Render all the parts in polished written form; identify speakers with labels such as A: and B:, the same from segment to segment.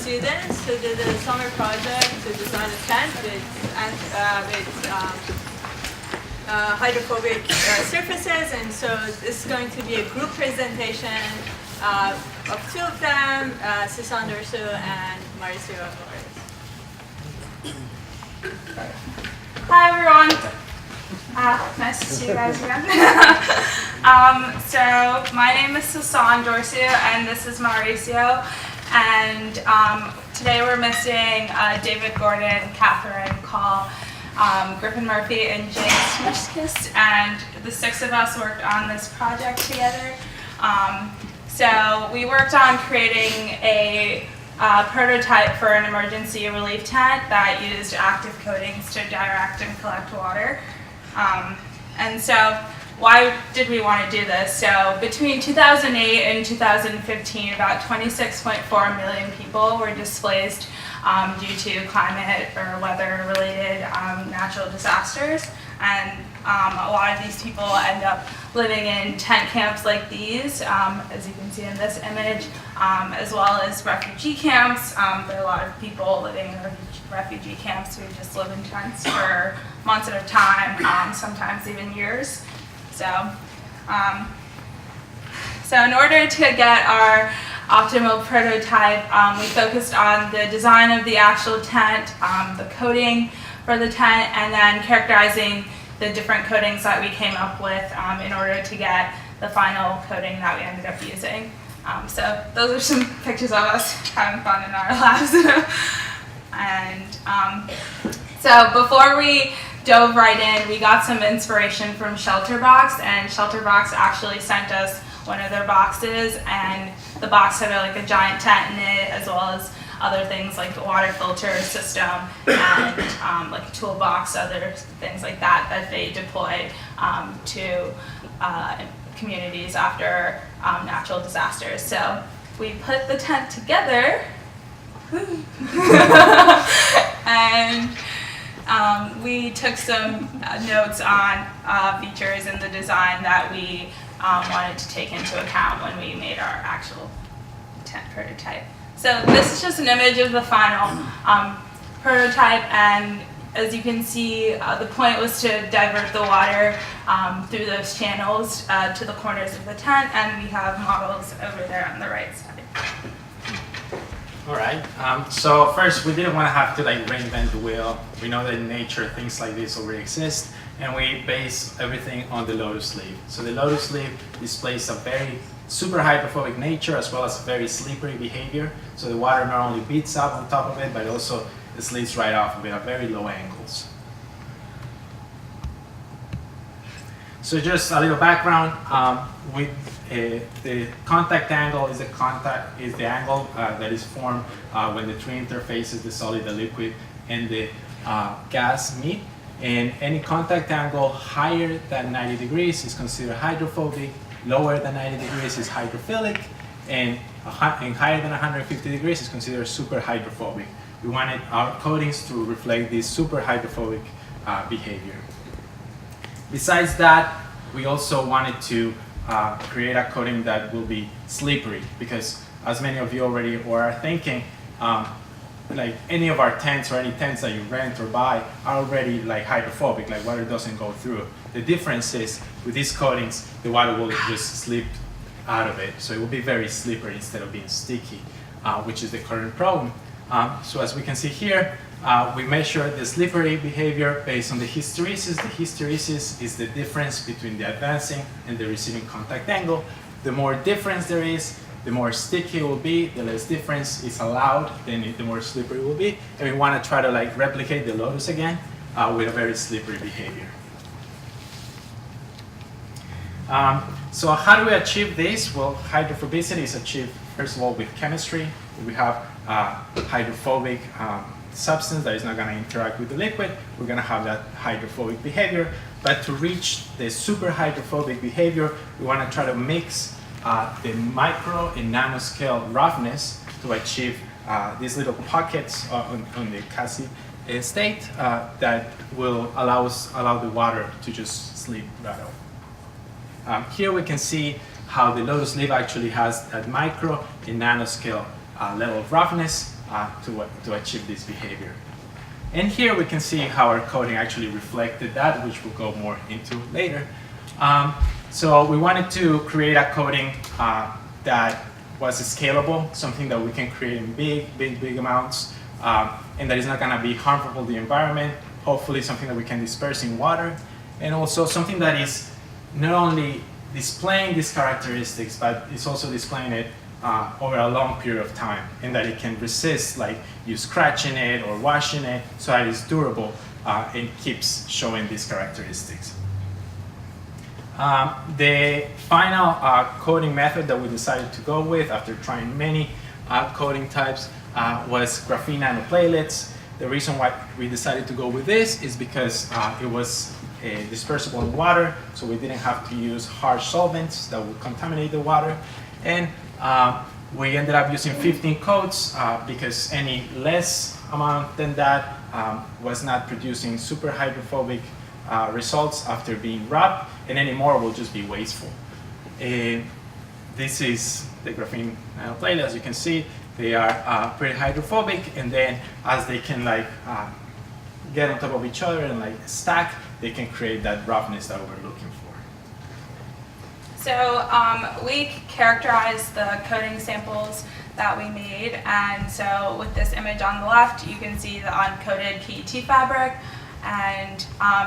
A: students who did a summer project to design a tent with hydrophobic surfaces, and so this is going to be a group presentation of two of them, Sisan, Dorsu, and Mauricio, Alvarez.
B: Hi everyone. Nice to see you guys again. So my name is Sisan, Dorsu, and this is Mauricio. And today we're missing David Gordon, Catherine Call, Griffin Murphy, and James Smishkis. And the six of us worked on this project together. So we worked on creating a prototype for an emergency relief tent that used active coatings to direct and collect water. And so why did we want to do this? So between 2008 and 2015, about 26.4 million people were displaced due to climate or weather-related natural disasters. And a lot of these people end up living in tent camps like these, as you can see in this image, as well as refugee camps. There are a lot of people living in refugee camps who just live in tents for months at a time, sometimes even years. So in order to get our optimal prototype, we focused on the design of the actual tent, the coating for the tent, and then characterizing the different coatings that we came up with in order to get the final coating that we ended up using. So those are some pictures of us having fun in our labs. And so before we dove right in, we got some inspiration from ShelterBox, and ShelterBox actually sent us one of their boxes, and the box had like a giant tent in it, as well as other things like the water filter system and like a toolbox, other things like that that they deployed to communities after natural disasters. So we put the tent together and we took some notes on features in the design that we wanted to take into account when we made our actual tent prototype. So this is just an image of the final prototype, and as you can see, the point was to divert the water through those channels to the corners of the tent, and we have models over there on the right side.
C: All right, so first we didn't want to have to like reinvent the wheel. We know that in nature things like this already exist, and we base everything on the Lotus leaf. So the Lotus leaf displays a very super hydrophobic nature as well as very slippery behavior. So the water not only beats up on top of it, but also it slides right off of it at very low angles. So just a little background, the contact angle is the angle that is formed when the three interfaces, the solid, the liquid, and the gas meet. And any contact angle higher than 90 degrees is considered hydrophobic, lower than 90 degrees is hydrophilic, and higher than 150 degrees is considered superhydrophobic. We wanted our coatings to reflect this superhydrophobic behavior. Besides that, we also wanted to create a coating that will be slippery, because as many of you already are thinking, like any of our tents or any tents that you rent or buy are already like hydrophobic, like water doesn't go through. The difference is with these coatings, the water will just slip out of it. So it will be very slippery instead of being sticky, which is the current problem. So as we can see here, we measure the slippery behavior based on the hysteresis. The hysteresis is the difference between the advancing and the receiving contact angle. The more difference there is, the more sticky it will be. The less difference is allowed, then the more slippery it will be. And we want to try to like replicate the Lotus again with a very slippery behavior. So how do we achieve this? Well, hydrophobicity is achieved first of all with chemistry. We have hydrophobic substance that is not going to interact with the liquid. We're going to have that hydrophobic behavior. But to reach the super hydrophobic behavior, we want to try to mix the micro and nanoscale roughness to achieve these little pockets on the gassy state that will allow the water to just slip right off. Here we can see how the Lotus leaf actually has that micro and nanoscale level of roughness to achieve this behavior. And here we can see how our coating actually reflected that, which we'll go more into later. So we wanted to create a coating that was scalable, something that we can create in big amounts, and that is not going to be harmful to the environment. Hopefully something that we can disperse in water, and also something that is not only displaying these characteristics, but it's also displaying it over a long period of time, and that it can resist like you scratching it or washing it, so that it's durable and keeps showing these characteristics. The final coating method that we decided to go with after trying many coating types was graphene nanoplatelets. The reason why we decided to go with this is because it was dispersible in water, so we didn't have to use harsh solvents that would contaminate the water. And we ended up using 15 coats because any less amount than that was not producing superhydrophobic results after being rubbed, and any more will just be wasteful. This is the graphene nanoplatelet. As you can see, they are pretty hydrophobic, and then as they can like get on top of each other and like stack, they can create that roughness that we're looking for.
B: So we characterized the coating samples that we made, and so with this image on the left, you can see the uncoated PET fabric, and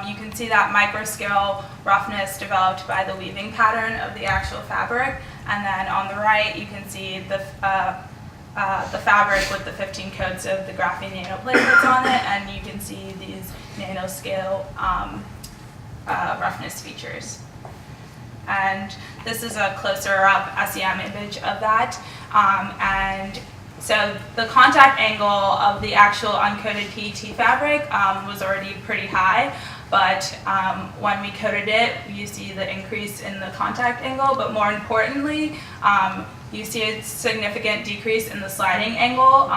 B: you can see that microscale roughness developed by the weaving pattern of the actual fabric, and then on the right, you can see the fabric with the 15 coats of the graphene nanoplatelets on it, and you can see these nanoscale roughness features. And this is a closer up SEM image of that. And so the contact angle of the actual uncoated PET fabric was already pretty high, but when we coated it, you see the increase in the contact angle, but more importantly, you see a significant decrease in the sliding angle,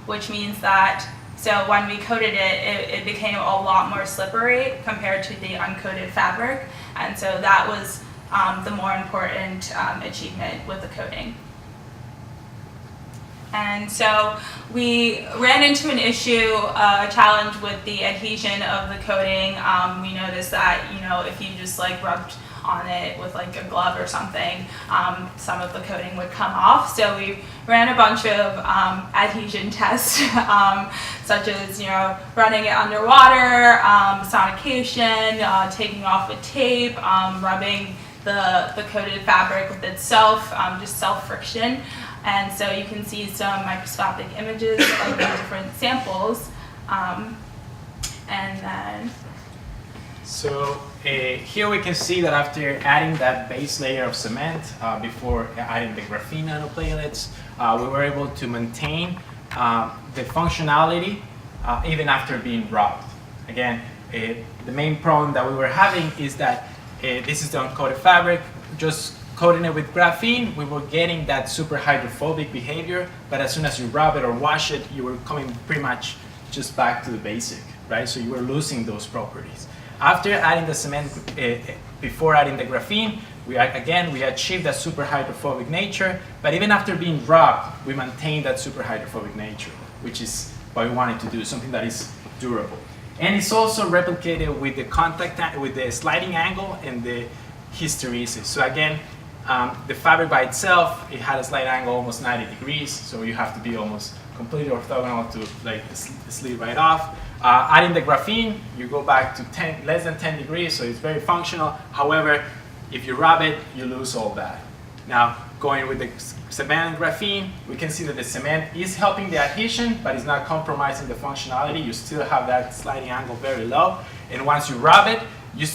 B: which means that so when we coated it, it became a lot more slippery compared to the uncoated fabric, and so that was the more important achievement with the coating. And so we ran into an issue, a challenge with the adhesion of the coating. We noticed that, you know, if you just like rubbed on it with like a glove or something, some of the coating would come off. So we ran a bunch of adhesion tests, such as, you know, running it underwater, sonication, taking off with tape, rubbing the coated fabric with itself, just self-friction. And so you can see some microscopic images of the different samples. And then...
C: So here we can see that after adding that base layer of cement, before adding the graphene nanoplatelets, we were able to maintain the functionality even after being rubbed. Again, the main problem that we were having is that this is the uncoated fabric. Just coating it with graphene, we were getting that superhydrophobic behavior, but as soon as you rub it or wash it, you were coming pretty much just back to the basic, right? So you were losing those properties. After adding the cement, before adding the graphene, we achieved that superhydrophobic nature, but even after being rubbed, we maintained that superhydrophobic nature, which is what we wanted to do, something that is durable. And it's also replicated with the with the sliding angle and the hysteresis. So again, the fabric by itself, it had a slight angle almost 90 degrees, so you have to be almost completely orthogonal to like slide right off. Adding the graphene, you go back to less than 10 degrees, so it's very functional. However, if you rub it, you lose all that. Now, going with the cement and graphene, we can see that the cement is helping the adhesion, but it's not compromising the functionality. You still have that sliding angle very low. And once you rub it, you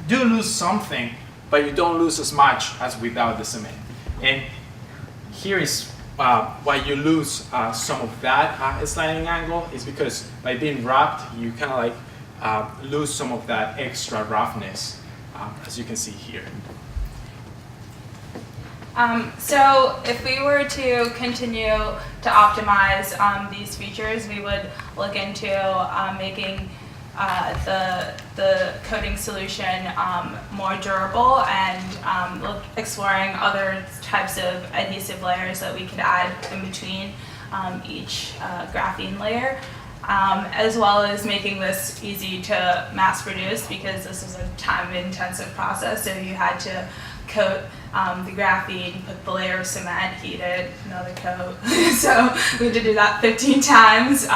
C: do lose something, but you don't lose as much as without the cement. And here is why you lose some of that sliding angle, is because by being rubbed, you kind of like lose some of that extra roughness, as you can see here.
B: So if we were to continue to optimize these features, we would look into making the coating solution more durable, and exploring other types of adhesive layers that we could add in between each graphene layer, as well as making this easy to mass produce, because this was a time-intensive process. So you had to coat the graphene, put the layer of cement, heat it, another coat. So we had to do that 15 times.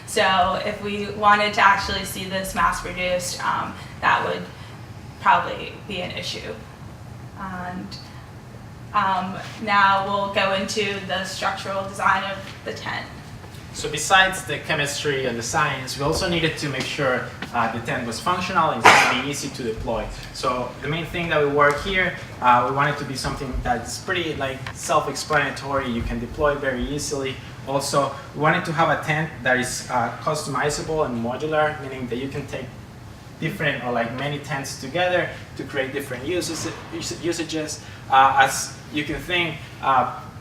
B: So if we wanted to actually see this mass produced, that would probably be an issue. And now we'll go into the structural design of the tent.
C: So besides the chemistry and the science, we also needed to make sure the tent was functional and it's going to be easy to deploy. So the main thing that we work here, we want it to be something that's pretty like self-explanatory. You can deploy very easily. Also, we wanted to have a tent that is customizable and modular, meaning that you can take different or like many tents together to create different usages. As you can think,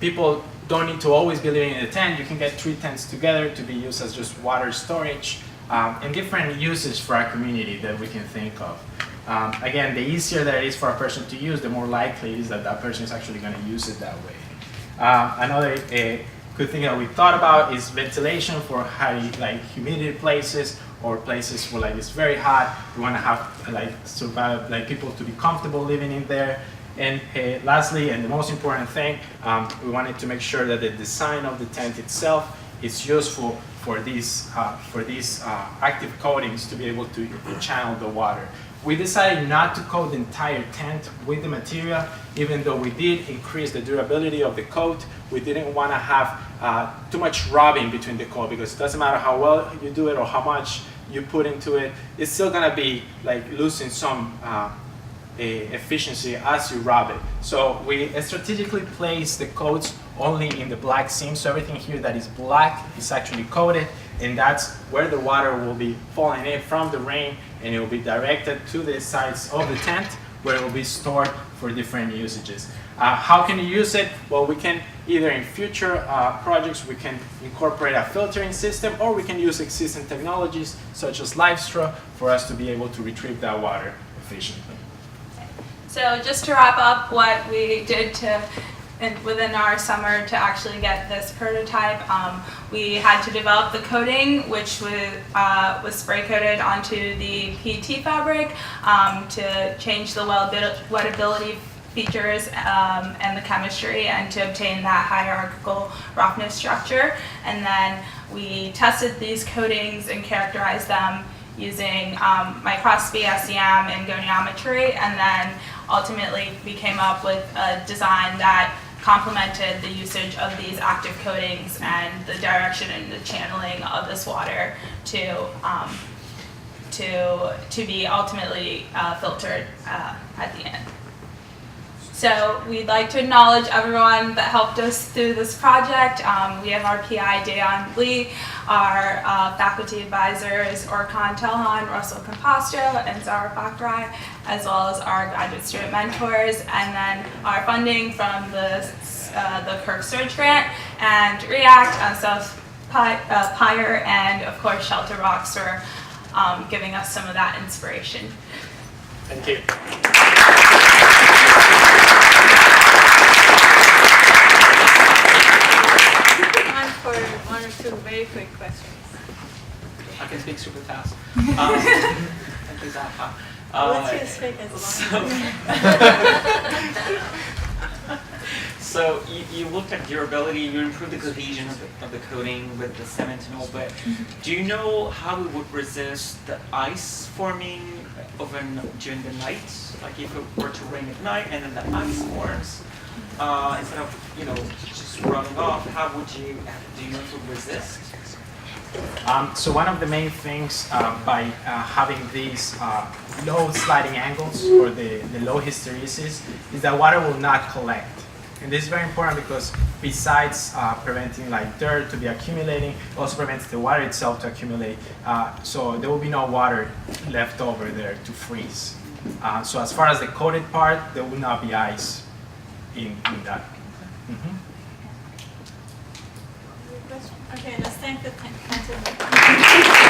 C: people don't need to always be living in a tent. You can get 3 tents together to be used as just water storage, and different uses for our community that we can think of. Again, the easier that it is for a person to use, the more likely it is that that person is actually going to use it that way. Another good thing that we thought about is ventilation for high like humidity places or places where like it's very hot. We want to have like people to be comfortable living in there. And lastly, and the most important thing, we wanted to make sure that the design of the tent itself is useful for these active coatings to be able to channel the water. We decided not to coat the entire tent with the material, even though we did increase the durability of the coat. We didn't want to have too much rubbing between the coat, because it doesn't matter how well you do it or how much you put into it, it's still going to be like losing some efficiency as you rub it. So we strategically place the coats only in the black seams, so everything here that is black is actually coated, and that's where the water will be falling in from the rain, and it will be directed to the sides of the tent where it will be stored for different usages. How can you use it? Well, we can either in future projects, we can incorporate a filtering system, or we can use existing technologies such as live straw for us to be able to retrieve that water efficiently.
B: So just to wrap up what we did within our summer to actually get this prototype, we had to develop the coating, which was spray coated onto the PET fabric to change the wettability features and the chemistry, and to obtain that hierarchical roughness structure. And then we tested these coatings and characterized them using microscopy, SEM, and goniometry, and then ultimately we came up with a design that complemented the usage of these active coatings and the direction and the channeling of this water to be ultimately filtered at the end. So we'd like to acknowledge everyone that helped us through this project. We have our PI, Dayon Lee, our faculty advisors, Orkan Telhan, Russell Composto, and Zara Bakrai, as well as our graduate student mentors, and then our funding from the Kirk Surge Grant, and React, South Pyre, and of course ShelterBox for giving us some of that inspiration.
C: Thank you.
A: For 1 or 2 very quick questions.
D: I can speak super fast.
A: Let's just speak as long
D: So you looked at durability, you improved the cohesion of the coating with the cement and all, but do you know how it would resist the ice forming during the night? Like if it were to rain at night and then the ice forms, instead of just running off, how would do you know if it would resist?
C: So one of the main things by having these low sliding angles, or the low hysteresis, is that water will not collect. And this is very important because besides preventing like dirt to be accumulating, it also prevents the water itself to accumulate. So there will be no water left over there to freeze. So as far as the coated part, there will not be ice in that. Mm-hmm.
A: Okay, let's thank the tent team.